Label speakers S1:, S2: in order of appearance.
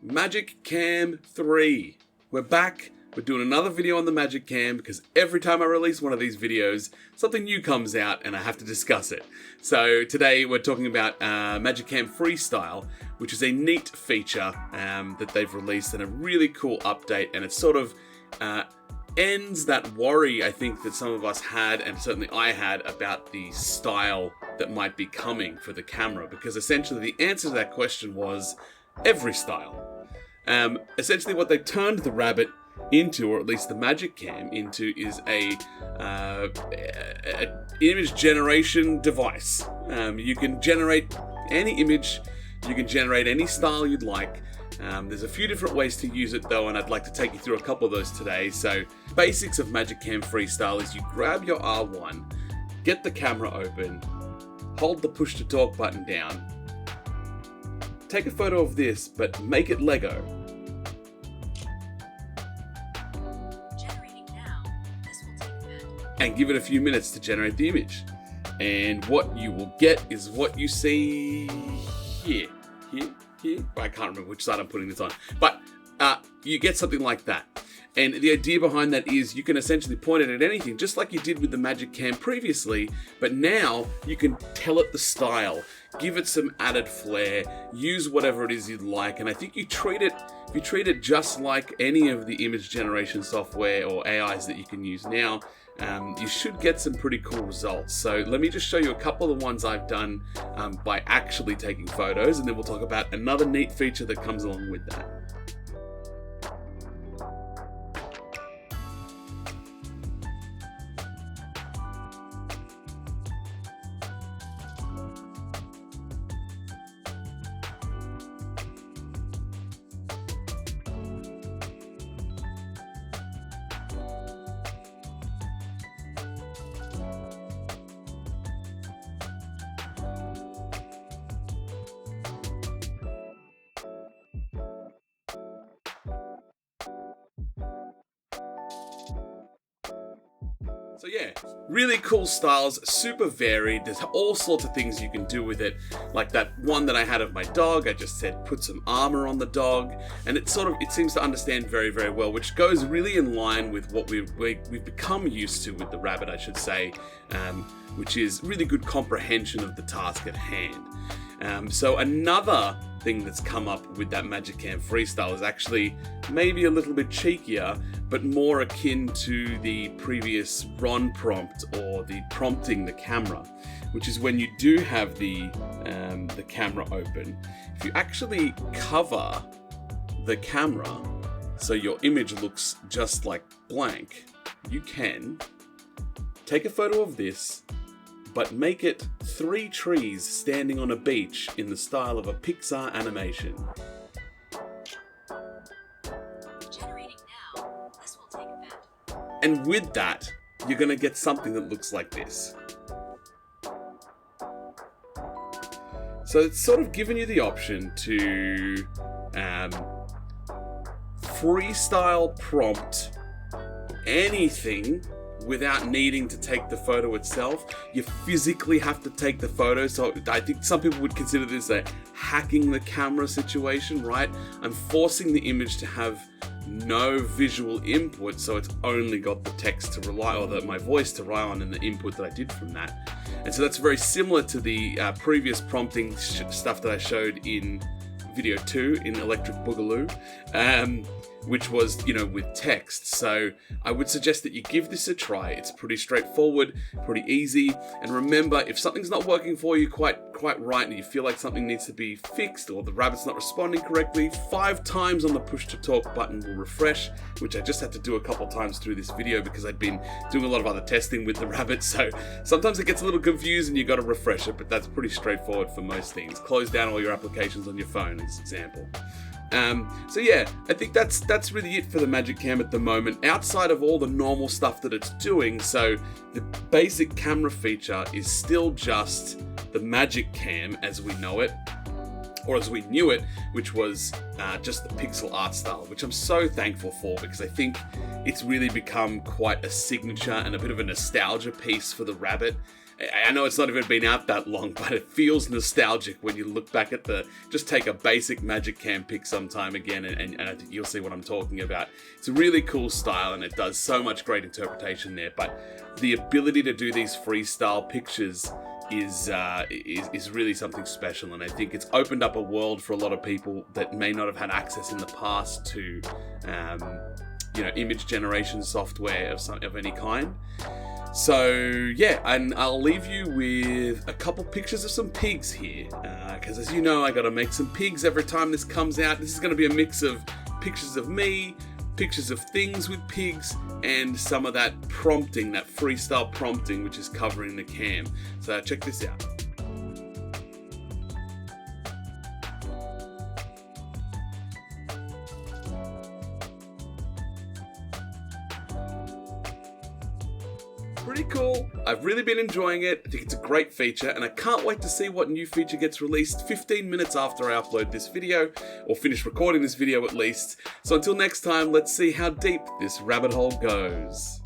S1: Magic Cam 3. We're back. We're doing another video on the Magic Cam because every time I release one of these videos, something new comes out and I have to discuss it. So today we're talking about Magic Cam Freestyle, which is a neat feature that they've released and a really cool update, and it sort of ends that worry I think that some of us had, and certainly I had, about the style that might be coming for the camera, because essentially the answer to that question was every style. Essentially what they turned the Rabbit into, or at least the Magic Cam into, is a image generation device. You can generate any image, you can generate any style you'd like. There's a few different ways to use it though, and I'd like to take you through a couple of those today. So, basics of Magic Cam Freestyle is you grab your R1, get the camera open, hold the push to talk button down, take a photo of this, but make it Lego.
S2: Generating now. This will take a bit.
S1: And give it a few minutes to generate the image. And what you will get is what you see here. I can't remember which side I'm putting this on. But you get something like that. And the idea behind that is you can essentially point it at anything, just like you did with the Magic Cam previously, but now you can tell it the style, give it some added flair, use whatever it is you'd like, and I think you treat it just like any of the image generation software or AIs that you can use now, you should get some pretty cool results. So let me just show you a couple of the ones I've done by actually taking photos, and then we'll talk about another neat feature that comes along with that. So yeah, really cool styles, super varied. There's all sorts of things you can do with it. Like that one that I had of my dog, I just said put some armor on the dog, and it seems to understand very, very well, which goes really in line with what we've become used to with the Rabbit, I should say, which is really good comprehension of the task at hand. So another thing that's come up with that Magic Cam Freestyle is actually maybe a little bit cheekier, but more akin to the previous RON prompt, or the prompting the camera, which is when you do have the camera open. If you actually cover the camera so your image looks just like blank, you can take a photo of this, but make it 3 trees standing on a beach in the style of a Pixar animation.
S2: Generating now. This will take a bit.
S1: And with that, you're gonna get something that looks like this. So it's sort of given you the option to freestyle prompt anything without needing to take the photo itself. You physically have to take the photo, so I think some people would consider this a hacking the camera situation, right? I'm forcing the image to have no visual input, so it's only got the text to rely, or my voice to rely on, and the input that I did from that. And so that's very similar to the previous prompting stuff that I showed in video 2 in Electric Boogaloo, which was, with text. So I would suggest that you give this a try. It's pretty straightforward, pretty easy. And remember, if something's not working for you quite right, and you feel like something needs to be fixed, or the Rabbit's not responding correctly, 5 times on the push to talk button will refresh, which I just had to do a couple times through this video because I'd been doing a lot of other testing with the Rabbit. So sometimes it gets a little confused and you got to refresh it, but that's pretty straightforward for most things. Close down all your applications on your phone, as an example. So yeah, I think that's really it for the Magic Cam at the moment, outside of all the normal stuff that it's doing. So the basic camera feature is still just the Magic Cam as we know it, or as we knew it, which was just the pixel art style, which I'm so thankful for, because I think it's really become quite a signature and a bit of a nostalgia piece for the Rabbit. I know it's not even been out that long, but it feels nostalgic when you look back at just take a basic Magic Cam pic sometime again, and I think you'll see what I'm talking about. It's a really cool style, and it does so much great interpretation there, but the ability to do these freestyle pictures is really something special, and I think it's opened up a world for a lot of people that may not have had access in the past to image generation software of any kind. So yeah, and I'll leave you with a couple pictures of some pigs here, because as you know, I gotta make some pigs every time this comes out. This is gonna be a mix of pictures of me, pictures of things with pigs, and some of that prompting, that freestyle prompting, which is covering the cam. So check this out. Pretty cool. I've really been enjoying it. I think it's a great feature, and I can't wait to see what new feature gets released 15 minutes after I upload this video, or finish recording this video at least. So until next time, let's see how deep this rabbit hole goes.